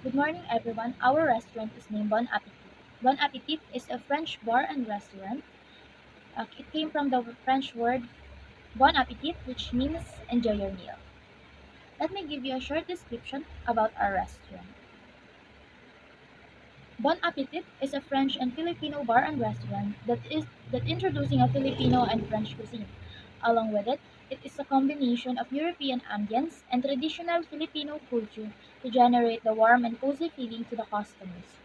Good morning, everyone. Our restaurant is named Bon Appetit. Bon Appetit is a French bar and restaurant. It came from the French word Bon Appetit, which means enjoy your meal. Let me give you a short description about our restaurant. Bon Appetit is a French and Filipino bar and restaurant that introducing a Filipino and French cuisine. Along with it, it is a combination of European ambience and traditional Filipino culture to generate the warm and cozy feeling to the customers.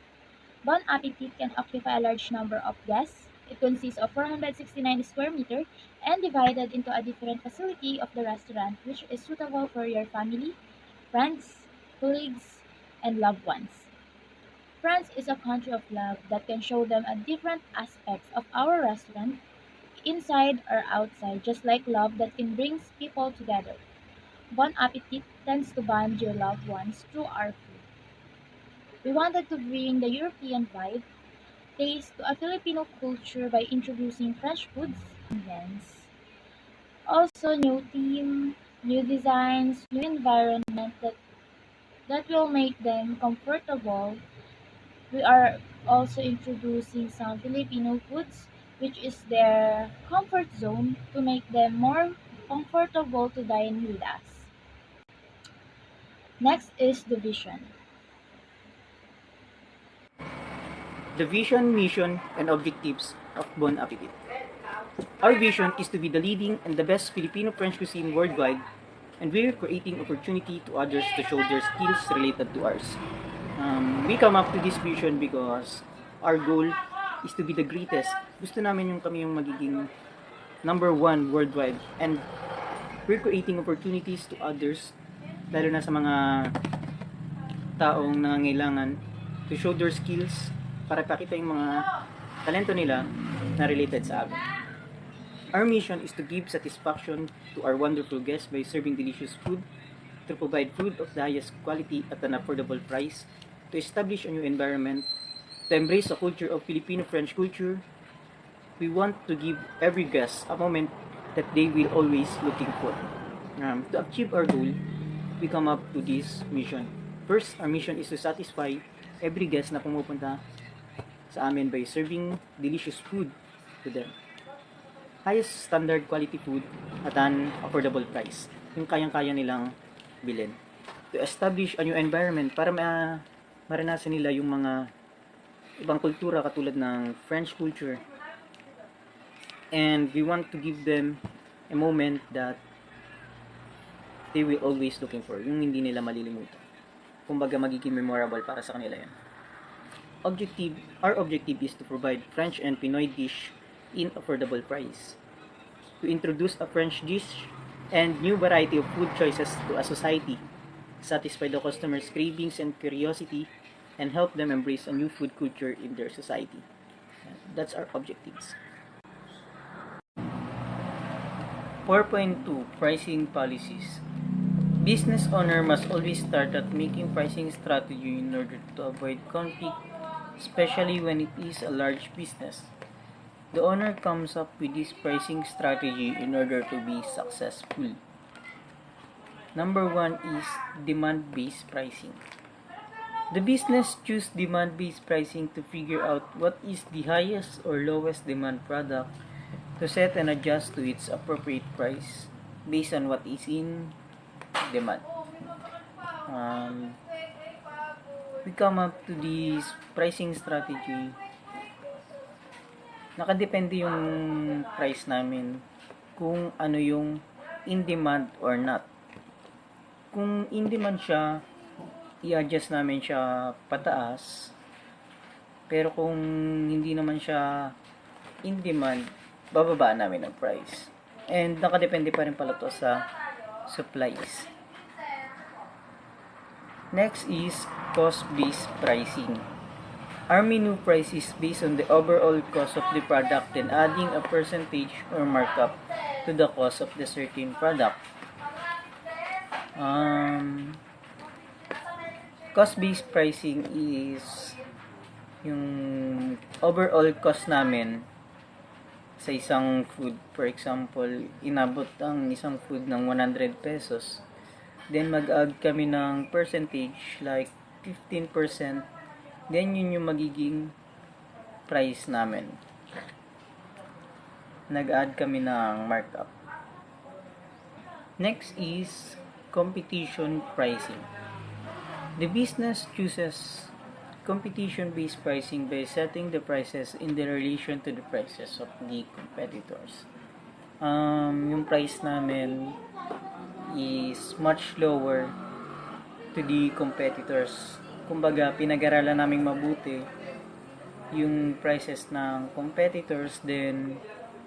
Bon Appetit can occupy a large number of guests. It consists of 469 square meters and divided into a different facility of the restaurant which is suitable for your family, friends, colleagues, and loved ones. France is a country of love that can show them a different aspects of our restaurant, inside or outside, just like love that can bring people together. Bon Appetit tends to bond your loved ones through our food. We wanted to bring the European vibe taste to a Filipino culture by introducing fresh foods and blends. Also, new theme, new designs, new environment that will make them comfortable. We are also introducing some Filipino foods, which is their comfort zone to make them more comfortable to dine with us. Next is the vision. The vision, mission, and objectives of Bon Appetit. Our vision is to be the leading and the best Filipino French cuisine worldwide, and we're creating opportunity to others to show their skills related to ours. We come up to this vision because our goal is to be the greatest. Gusto namin yung kami yung magiging number one worldwide, and we're creating opportunities to others, lalo na sa mga taong nangangailangan to show their skills para pakita yung mga talento nila na related sa amin. Our mission is to give satisfaction to our wonderful guests by serving delicious food, to provide food of the highest quality at an affordable price, to establish a new environment, to embrace a culture of Filipino-French culture. We want to give every guest a moment that they will always looking for. To achieve our goal, we come up to this mission. First, our mission is to satisfy every guest na pumupunta sa amin by serving delicious food to them. Highest standard quality food at an affordable price. Yung kayang-kaya nilang bilhin. To establish a new environment para maranasan nila yung mga ibang kultura katulad ng French culture. And we want to give them a moment that they will always looking for. Yung hindi nila malilimutan. Kumbaga magiging memorable para sa kanila yan. Our objective is to provide French and Pinoy dish in affordable price. To introduce a French dish and new variety of food choices to a society, satisfy the customers' cravings and curiosity, and help them embrace a new food culture in their society. That's our objectives. 4.2 Pricing Policies. Business owner must always start at making pricing strategy in order to avoid conflict, especially when it is a large business. The owner comes up with this pricing strategy in order to be successful. Number 1 is demand-based pricing. The business choose demand-based pricing to figure out what is the highest or lowest demand product to set and adjust to its appropriate price based on what is in demand. We come up to this pricing strategy. Nakadepende yung price namin kung ano yung in demand or not. Kung in demand siya, i-adjust namin siya pataas. Pero kung hindi naman siya in demand, bababa namin ang price. And nakadepende pa rin pala to sa supplies. Next is cost-based pricing. Our menu price is based on the overall cost of the product and adding a percentage or markup to the cost of the certain product. Cost-based pricing is yung overall cost namin sa isang food. For example, inabot ang isang food ng 100 pesos. Then mag-add kami ng percentage like 15%, then yun yung magiging price namin. Nag-add kami ng markup. Next is competition pricing. The business chooses competition-based pricing by setting the prices in the relation to the prices of the competitors. Yung price namin is much lower to the competitors. Kumbaga, pinag-aralan naming mabuti yung prices ng competitors, then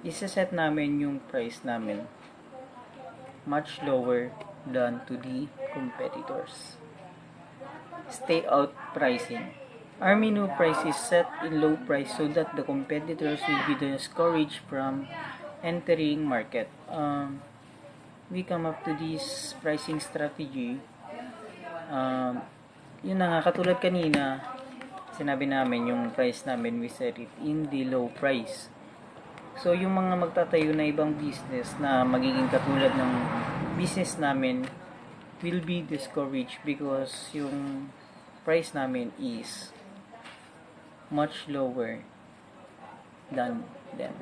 isa-set namin yung price namin much lower than to the competitors. Stay out pricing. Our menu price is set in low price so that the competitors will be discouraged from entering market. We come up to this pricing strategy. Yun na nga, katulad kanina, sinabi namin yung price namin, we set it in the low price. So, yung mga magtatayo na ibang business na magiging katulad ng business namin will be discouraged because yung price namin is much lower than them.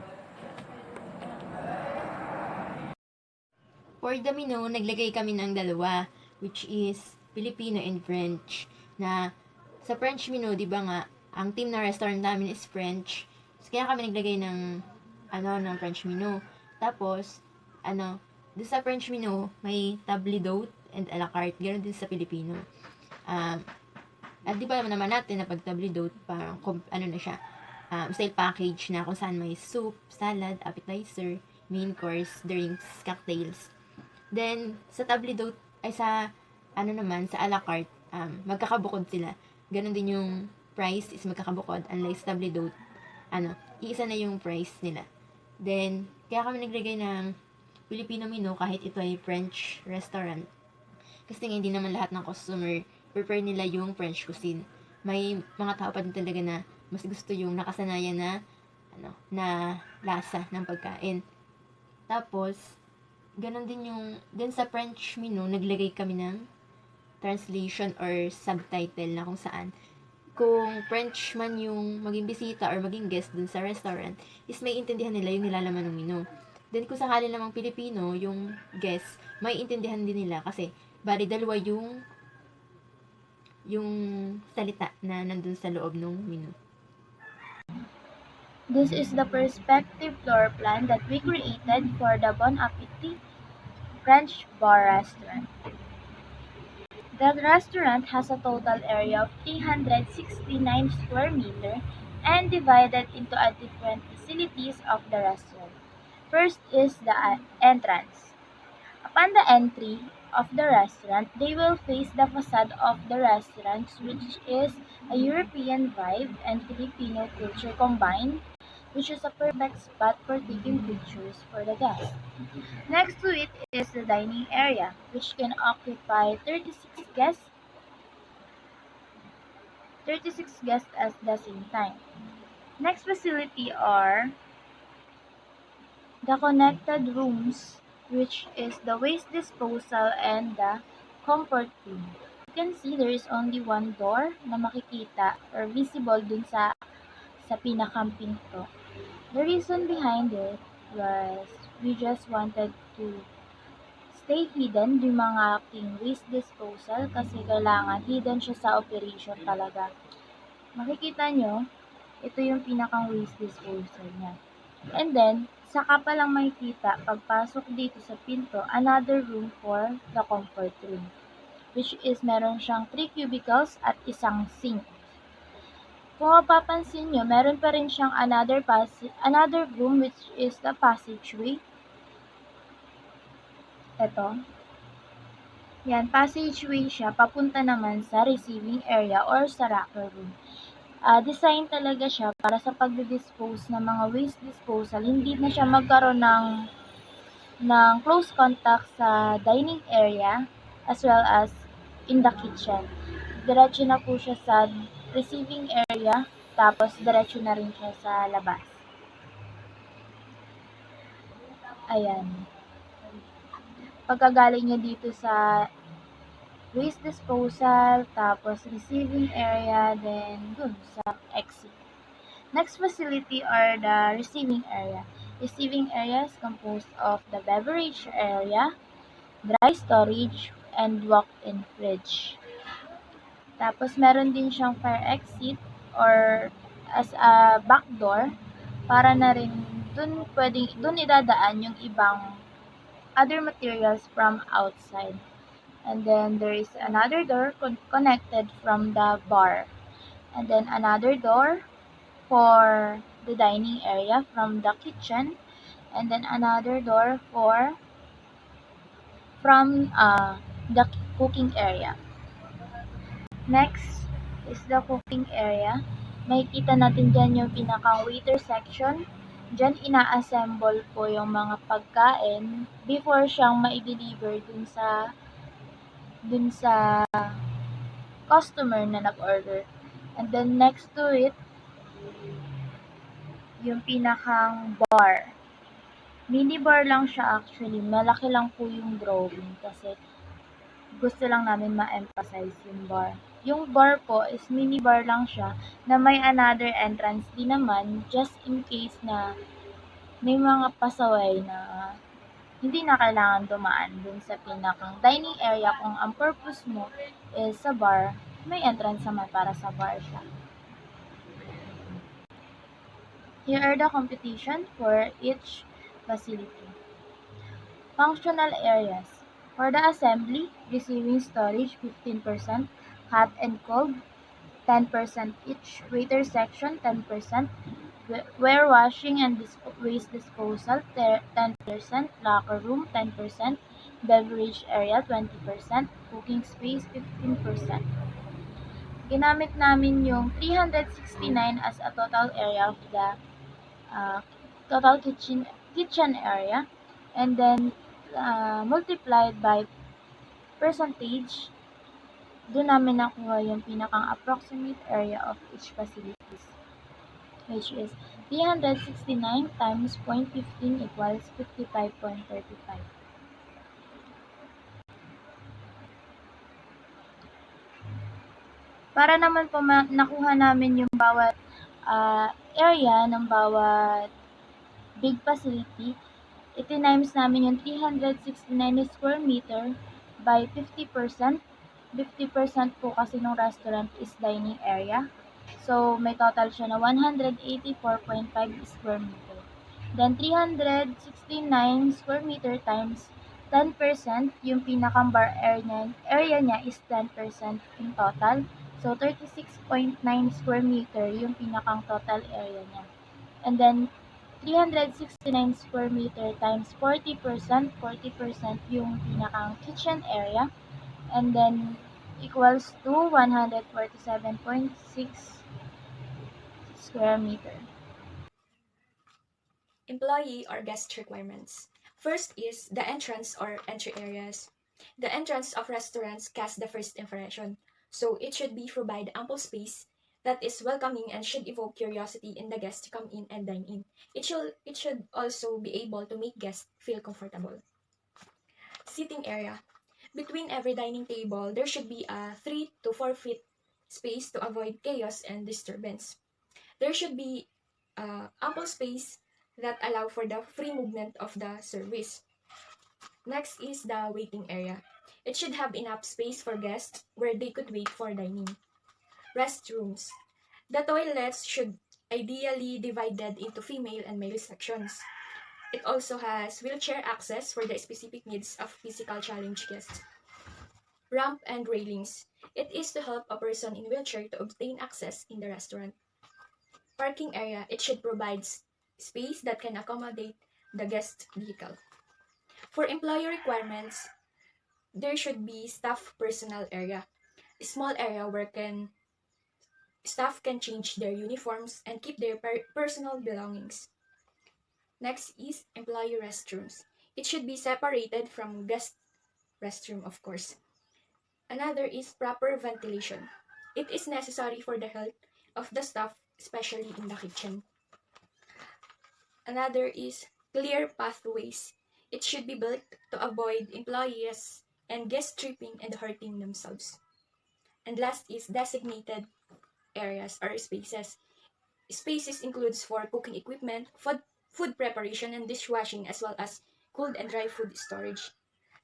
For the menu, naglagay kami ng dalawa, which is Filipino and French. Na sa French menu, di ba nga, ang team na restaurant namin is French. So, kaya kami naglagay ng French menu. Tapos, doon sa French menu, may table d'hote and a la carte. Ganoon din sa Filipino. At di ba naman natin na pag table d'hote, parang, na siya, style package na kung saan may soup, salad, appetizer, main course, drinks, cocktails. Then, sa table d'hote, ay sa, sa a la carte, magkakabukod sila. Ganon din yung price is magkakabukod. Unlike sa table d'hote, iisa na yung price nila. Then, kaya kami naglagay ng Filipino menu kahit ito ay French restaurant. Kasi nga hindi naman lahat ng customer prefer nila yung French cuisine. May mga tao pa din talaga na mas gusto yung nakasanayan na na lasa ng pagkain. Tapos, ganon din sa French menu, naglagay kami ng translation or subtitle na kung saan kung French man yung maging bisita or maging guest dun sa restaurant, is may intindihan nila yung nilalaman ng menu. Then, kung sakali namang Pilipino, yung guest, may intindihan din nila kasi bali dalawa yung salita na nandun sa loob ng menu. This is the perspective floor plan that we created for the Bon Appetit French bar restaurant. The restaurant has a total area of 369 square meters and divided into different facilities of the restaurant. First is the entrance. Upon the entry of the restaurant, they will face the facade of the restaurant, which is a European vibe and Filipino culture combined, which is a perfect spot for taking pictures for the guests. Next to it is the dining area, which can occupy 36 guests at the same time. Next facility are the connected rooms, which is the waste disposal and the comfort room. You can see there is only one door na makikita or visible dun sa pinakang pinto. The reason behind it was we just wanted to stay hidden yung mga aking waste disposal kasi kailangan hidden siya sa operation talaga. Makikita nyo, ito yung pinakang waste disposal niya. And then, saka pa lang makikita pagpasok dito sa pinto, another room for the comfort room, which is meron siyang 3 cubicles at isang sink. Kung mapapansin nyo, meron pa rin siyang another room which is the passageway. Ito. Yan, passageway siya, papunta naman sa receiving area or sa locker room. Design talaga siya para sa pag-dispose ng mga waste disposal. Hindi na siya magkaroon ng close contact sa dining area as well as in the kitchen. Diretso na po siya sa receiving area, tapos diretso na rin siya sa labas. Ayan. Pagkagaling niya dito sa waste disposal, tapos receiving area, then dun sa exit. Next facility are the receiving area. Receiving area is composed of the beverage area, dry storage, and walk-in fridge. Tapos meron din siyang fire exit or as a back door para na rin dun idadaan yung ibang other materials from outside. And then there is another door connected from the bar. And then another door for the dining area from the kitchen. And then another door for from the cooking area. Next is the cooking area. Makikita natin dyan yung pinaka-waiter section. Dyan ina-assemble po yung mga pagkain before siyang mai-deliver dun sa customer na nag-order. And then next to it, yung pinakang bar. Mini bar lang siya actually. Malaki lang po yung drawing kasi gusto lang namin ma-emphasize yung bar. Yung bar po is mini bar lang siya na may another entrance din naman just in case na may mga pasaway na hindi na kailangan dumaan dun sa pinakang dining area kung ang purpose mo is sa bar, may entrance naman para sa bar siya. Here are the competition for each facility. Functional areas. For the assembly, receiving storage 15%, hot and cold 10% each, waiter section 10%, warewashing and waste disposal 10%, locker room 10%, beverage area 20%, cooking space 15%. Ginamit namin yung 369 as a total area of the total kitchen area, and then multiplied by percentage, doon namin nakuha yung pinakang approximate area of each facilities, which is 369 times 0.15 equals 55.35. Para naman po nakuha namin yung bawat area ng bawat big facility, itinimes namin yung 369 square meter by 50%. 50% po kasi ng restaurant is dining area. So, may total siya na 184.5 square meter. Then, 369 square meter times 10%, yung pinakang bar area niya is 10% in total. So, 36.9 square meter yung pinakang total area niya. And then, 369 square meter times 40%, 40% yung pinakang kitchen area. And then, equals to 147.6 square meter. Employee or guest requirements. First is the entrance or entry areas. The entrance of restaurants casts the first impression, so it should be provide ample space that is welcoming and should evoke curiosity in the guests to come in and dine in. It should also be able to make guests feel comfortable. Seating area. Between every dining table, there should be a 3 to 4 feet space to avoid chaos and disturbance. There should be ample space that allow for the free movement of the service. Next is the waiting area. It should have enough space for guests where they could wait for dining. Restrooms. The toilets should ideally divided into female and male sections. It also has wheelchair access for the specific needs of physical challenge guests. Ramp and railings. It is to help a person in wheelchair to obtain access in the restaurant. Parking area. It should provide space that can accommodate the guest vehicle. For employee requirements, there should be staff personal area, a small area where staff can change their uniforms and keep their personal belongings. Next is employee restrooms. It should be separated from guest restroom, of course. Another is proper ventilation. It is necessary for the health of the staff, especially in the kitchen. Another is clear pathways. It should be built to avoid employees and guest tripping and hurting themselves. And last is designated areas or spaces. Spaces includes for cooking equipment, food preparation and dishwashing, as well as cold and dry food storage.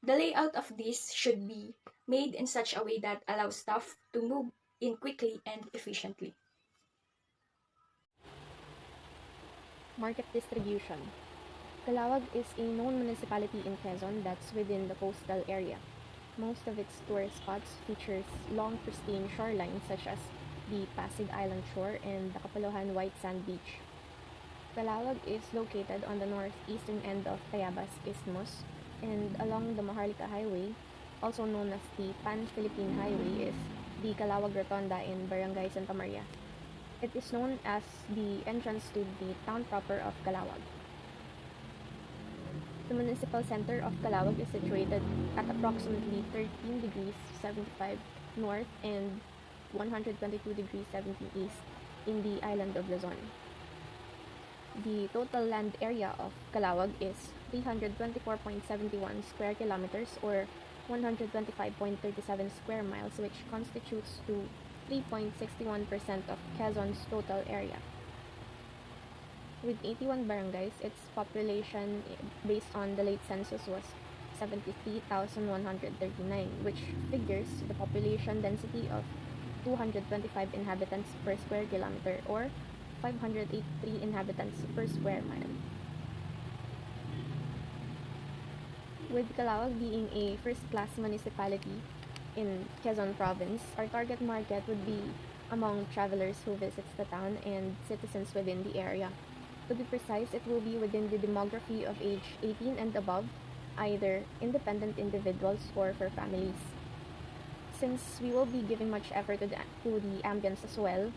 The layout of this should be made in such a way that allows staff to move in quickly and efficiently. Market distribution. Calawag is a known municipality in Quezon that's within the coastal area. Most of its tourist spots features long pristine shorelines such as the Pasig Island shore and the Kapalohan White Sand Beach. Calawag is located on the northeastern end of Tayabas Isthmus and along the Maharlika Highway, also known as the Pan-Philippine Highway, is the Calawag Rotonda in Barangay Santa Maria. It is known as the entrance to the town proper of Calawag. The municipal center of Calawag is situated at approximately 13 degrees 75 north and 122 degrees 17 east in the island of Luzon. The total land area of Calawag is 324.71 square kilometers or 125.37 square miles, which constitutes to 3.61% of Quezon's total area. With 81 barangays, its population based on the late census was 73,139, which figures the population density of 225 inhabitants per square kilometer or 583 inhabitants per square mile. With Calawag being a first-class municipality in Quezon Province, our target market would be among travelers who visits the town and citizens within the area. To be precise, it will be within the demography of age 18 and above, either independent individuals or for families. Since we will be giving much effort to the ambience as well,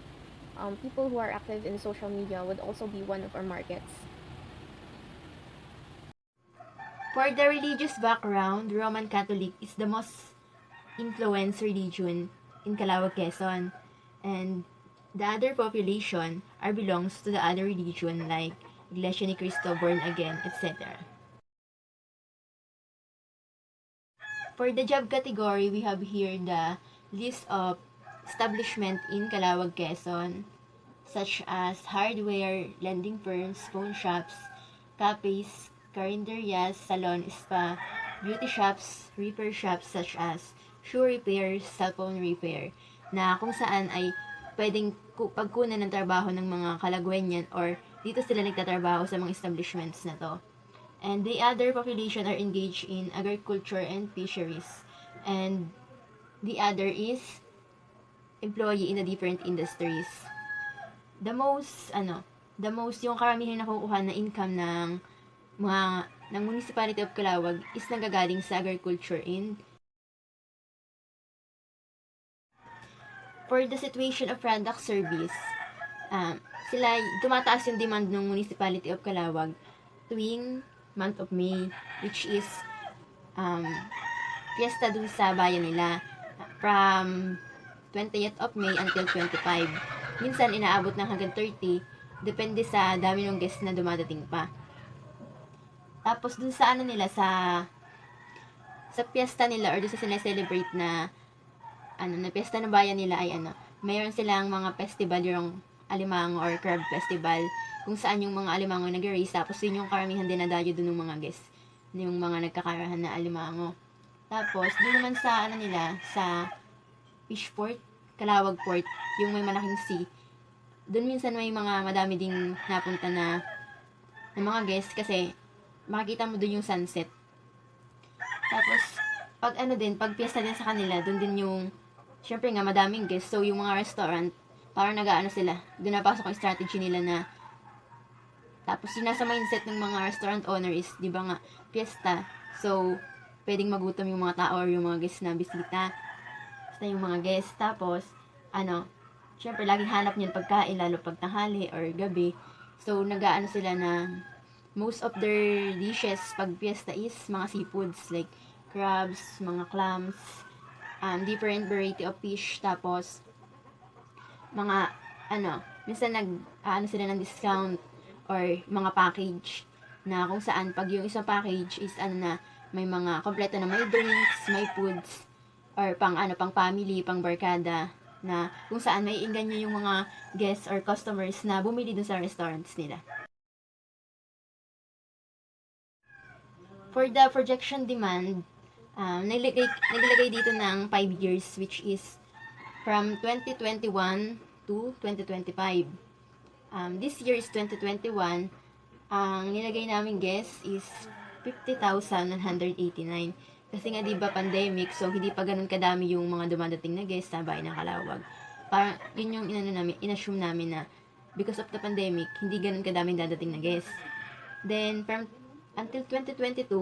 people who are active in social media would also be one of our markets. For the religious background, Roman Catholic is the most influenced religion in Calawag, Quezon, and the other population belongs to the other religion like Iglesia ni Cristo, Born Again, etc. For the job category, we have here the list of establishment in Calawag, Quezon, such as hardware, lending firms, phone shops, cafes, carinderias, salon, spa, beauty shops, repair shops such as shoe repair, cellphone repair, na kung saan ay pwedeng pagkunan ng trabaho ng mga Calagüeñan or dito sila nagtatrabaho sa mga establishments na to. And the other population are engaged in agriculture and fisheries. And the other is employee in the different industries. The most yung karamihan nakukuha na income ng municipality of Calawag is nanggagaling sa agriculture and for the situation of product service, tumataas yung demand ng municipality of Calawag tuwing month of May, which is fiesta dun sa bayan nila from 20th of May until 25. Minsan inaabot ng hanggang 30, depende sa dami ng guests na dumadating pa. Tapos dun sa sa fiesta nila or dun sa celebrate na na fiesta ng bayan nila ay mayroon silang mga festival, yung alimango or crab festival, kung saan yung mga alimango nag-race, tapos yun yung karamihan dinadayo dun ng mga guests, yung mga nagkakarahan na alimango. Tapos dun naman sa sa Fishport, Calawag Port, yung may malaking sea, dun minsan may mga madami ding napunta na mga guests kasi makikita mo dun yung sunset. Tapos pag pag piyesta din sa kanila, dun din yung syempre nga madaming guests, so yung mga restaurant parang sila, dun napasok ang strategy nila na tapos yung nasa mindset ng mga restaurant owner is, di ba nga, piyesta, so pwedeng magutom yung mga tao or yung mga guests na bisita, basta yung mga guests. Tapos syempre laging hanap niyan pagkain, lalo pag tanghali or gabi, so sila na most of their dishes pag piyesta is mga seafoods like crabs, mga clams, different variety of fish. Tapos mga minsan sila ng discount or mga package na kung saan pag yung isang package is may mga kompleto na may drinks, may foods, or pang family, pang barkada, na kung saan may inganyo yung mga guests or customers na bumili dun sa restaurants nila. For the projection demand, naglagay dito ng 5 years, which is from 2021 to 2025. This year is 2021. Ang nilagay namin guest is 50,189. Kasi nga 'di ba pandemic, so hindi pa ganun kadami yung mga dumadating na guest sa bahay ng Kalawag. Parang yun yung inassume namin na because of the pandemic, hindi ganun kadaming dadating na guest. Then from until 2022,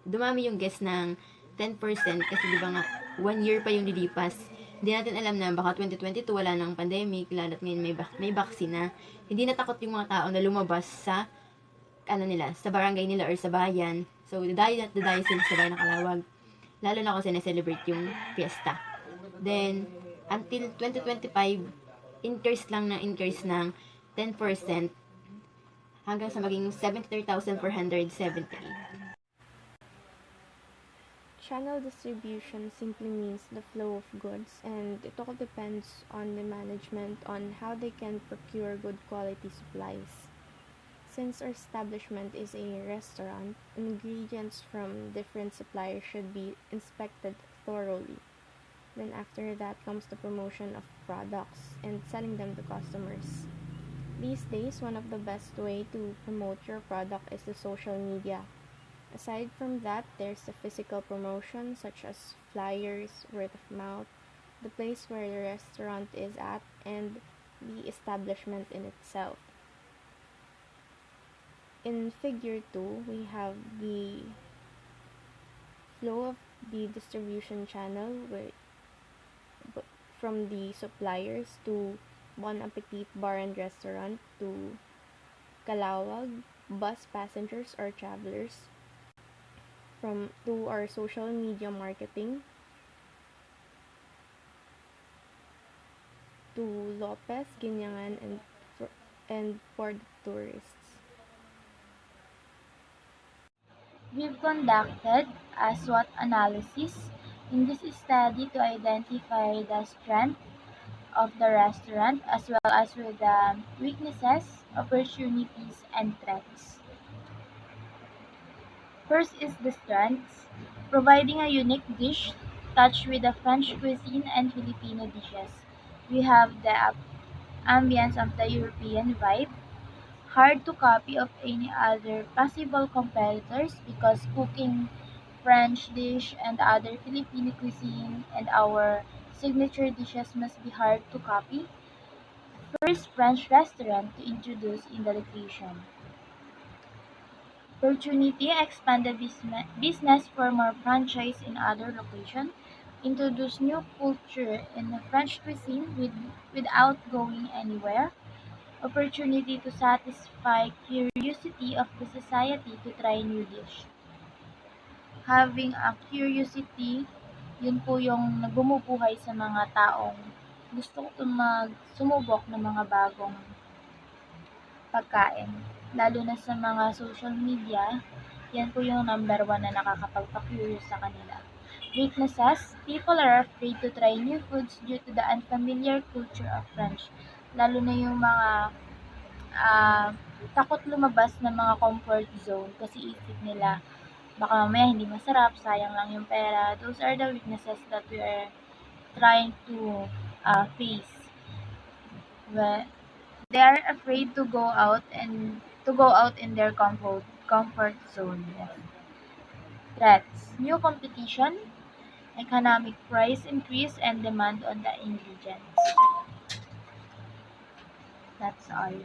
dumami yung guest ng 10% kasi di ba nga 1 year pa yung lilipas. Hindi natin alam na baka 2022 wala nang pandemic, lalo't ngayon may vaccine na. Hindi natakot yung mga tao na lumabas sa sa barangay nila or sa bayan. So, dadayo sila sa bayan ng Kalawag. Lalo na kasi na-celebrate yung fiesta. Then, until 2025, increase ng 10% hanggang sa maging 73,478. Channel distribution simply means the flow of goods, and it all depends on the management on how they can procure good quality supplies. Since our establishment is a restaurant, ingredients from different suppliers should be inspected thoroughly. Then after that comes the promotion of products and selling them to customers. These days, one of the best way to promote your product is the social media. Aside from that, there's the physical promotion such as flyers, word of mouth, the place where the restaurant is at, and the establishment in itself. In figure 2, we have the flow of the distribution channel from the suppliers to Bon Appetit Bar and Restaurant to Kalawag bus passengers or travelers, to our social media marketing, to Lopez, Ginyangan, and for the tourists. We've conducted a SWOT analysis in this study to identify the strength of the restaurant as well as with the weaknesses, opportunities, and threats. First is the strengths, providing a unique dish touched with the French cuisine and Filipino dishes. We have the ambience of the European vibe, hard to copy of any other possible competitors because cooking French dish and other Filipino cuisine and our signature dishes must be hard to copy. First French restaurant to introduce in the location. Opportunity expand the business for more franchise in other locations. Introduce new culture in the French cuisine without going anywhere. Opportunity to satisfy curiosity of the society to try new dish. Having a curiosity, yun po yung bumubuhay sa mga taong gusto ko sumubok ng mga bagong pagkain. Lalo na sa mga social media, yan po yung number one na nakakapagpa-curious sa kanila. Weaknesses, people are afraid to try new foods due to the unfamiliar culture of French. Lalo na yung mga takot lumabas ng mga comfort zone kasi isip nila baka mamaya hindi masarap, sayang lang yung pera. Those are the weaknesses that we are trying to face. Well, they are afraid to go out in their comfort zone. Yes. Threats: new competition, economic price increase, and demand on the ingredients. That's all.